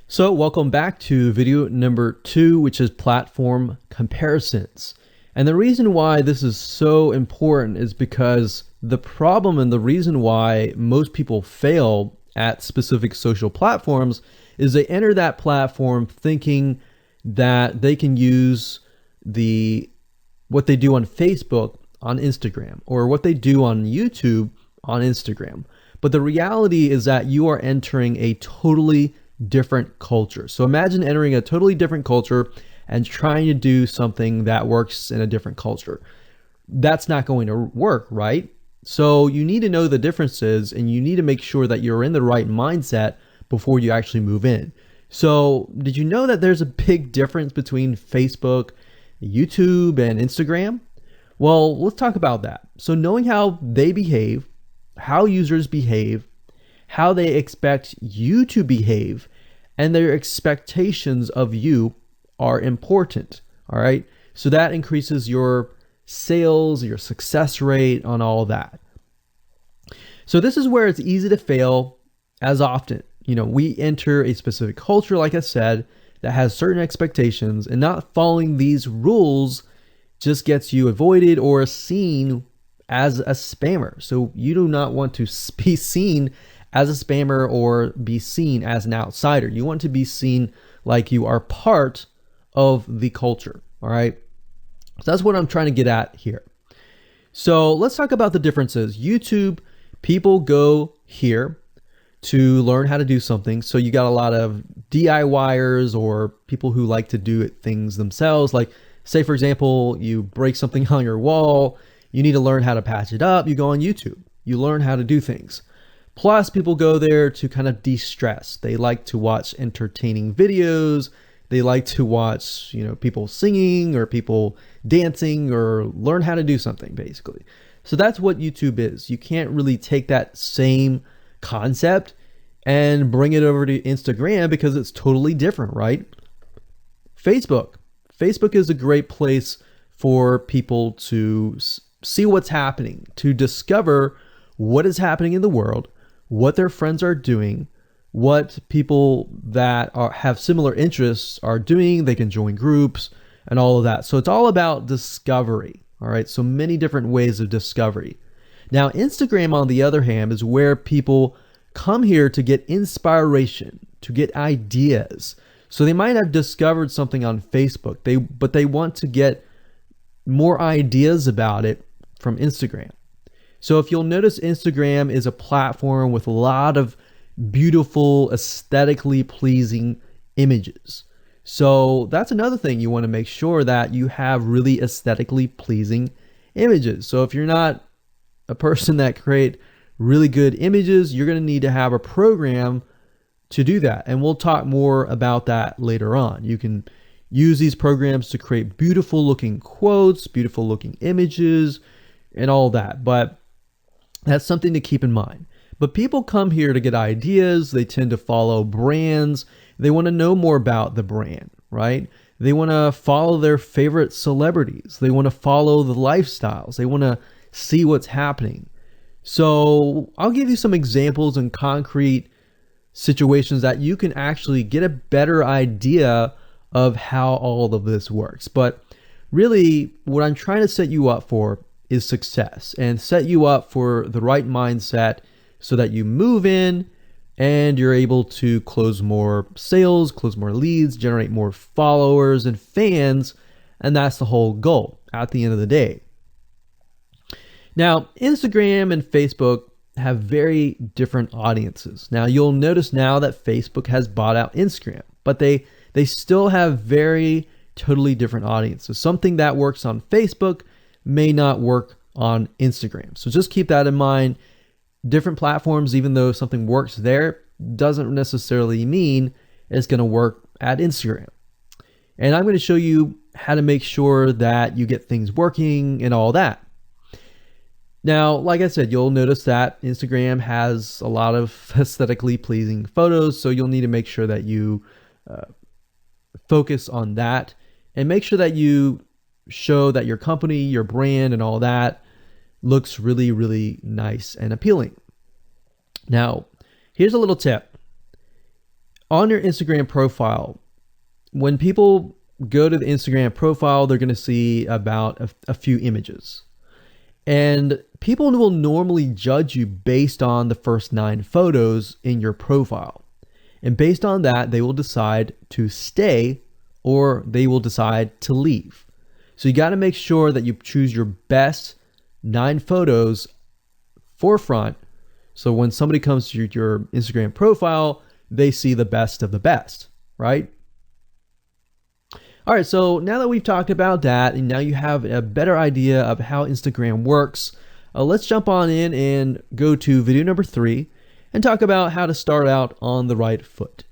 So welcome back to video number 2, which is platform comparisons. And the reason why this is so important is because the problem and the reason why most people fail at specific social platforms is they enter that platform thinking that they can use what they do on Facebook on Instagram, or what they do on YouTube on Instagram. But the reality is that you are entering a totally different culture. So imagine entering a totally different culture and trying to do something that works in a different culture. That's not going to work, right? So you need to know the differences, and you need to make sure that you're in the right mindset before you actually move in. So did you know that there's a big difference between Facebook, YouTube, and Instagram? Well, let's talk about that. So knowing how they behave, how users behave, how they expect you to behave, and their expectations of you are important. All right. So that increases your sales, your success rate on all that. So this is where it's easy to fail as often. We enter a specific culture, like I said, that has certain expectations, and not following these rules just gets you avoided or seen as a spammer. So you do not want to be seen as a spammer or be seen as an outsider. You want to be seen like you are part of the culture. All right. So that's what I'm trying to get at here. So let's talk about the differences. YouTube, people go here to learn how to do something. So you got a lot of DIYers, or people who like to do things themselves. Like, say, for example, you break something on your wall, you need to learn how to patch it up. You go on YouTube, you learn how to do things. Plus, people go there to kind of de-stress. They like to watch entertaining videos. They like to watch, people singing or people dancing, or learn how to do something, basically. So that's what YouTube is. You can't really take that same concept and bring it over to Instagram because it's totally different, right? Facebook is a great place for people to see what's happening, to discover what is happening in the world, what their friends are doing, what people that have similar interests are doing. They can join groups and all of that. So it's all about discovery. All right. So many different ways of discovery. Now, Instagram, on the other hand, is where people come here to get inspiration, to get ideas. So they might have discovered something on Facebook, but they want to get more ideas about it from Instagram. So if you'll notice, Instagram is a platform with a lot of beautiful, aesthetically pleasing images. So that's another thing. You want to make sure that you have really aesthetically pleasing images. So if you're not a person that create really good images, you're going to need to have a program to do that. And we'll talk more about that later on. You can use these programs to create beautiful looking quotes, beautiful looking images, and all that. But that's something to keep in mind. But people come here to get ideas. They tend to follow brands. They want to know more about the brand, right? They want to follow their favorite celebrities. They want to follow the lifestyles. They want to see what's happening. So I'll give you some examples and concrete situations that you can actually get a better idea of how all of this works. But really, what I'm trying to set you up for is success, and set you up for the right mindset so that you move in and you're able to close more sales, close more leads, generate more followers and fans. And that's the whole goal at the end of the day. Now, Instagram and Facebook have very different audiences. Now, you'll notice now that Facebook has bought out Instagram, but they still have very totally different audiences. Something that works on Facebook may not work on Instagram. So just keep that in mind. Different platforms, even though something works there, doesn't necessarily mean it's going to work at Instagram. And I'm going to show you how to make sure that you get things working and all that. Now, like I said, you'll notice that Instagram has a lot of aesthetically pleasing photos. So you'll need to make sure that you focus on that, and make sure that you show that your company, your brand, and all that looks really, really nice and appealing. Now, here's a little tip. On your Instagram profile, when people go to the Instagram profile, they're going to see about a few images. And people will normally judge you based on the first 9 photos in your profile. And based on that, they will decide to stay or they will decide to leave. So you got to make sure that you choose your best 9 photos forefront. So when somebody comes to your Instagram profile, they see the best of the best, right? All right, so now that we've talked about that, and now you have a better idea of how Instagram works, let's jump on in and go to video number 3 and talk about how to start out on the right foot.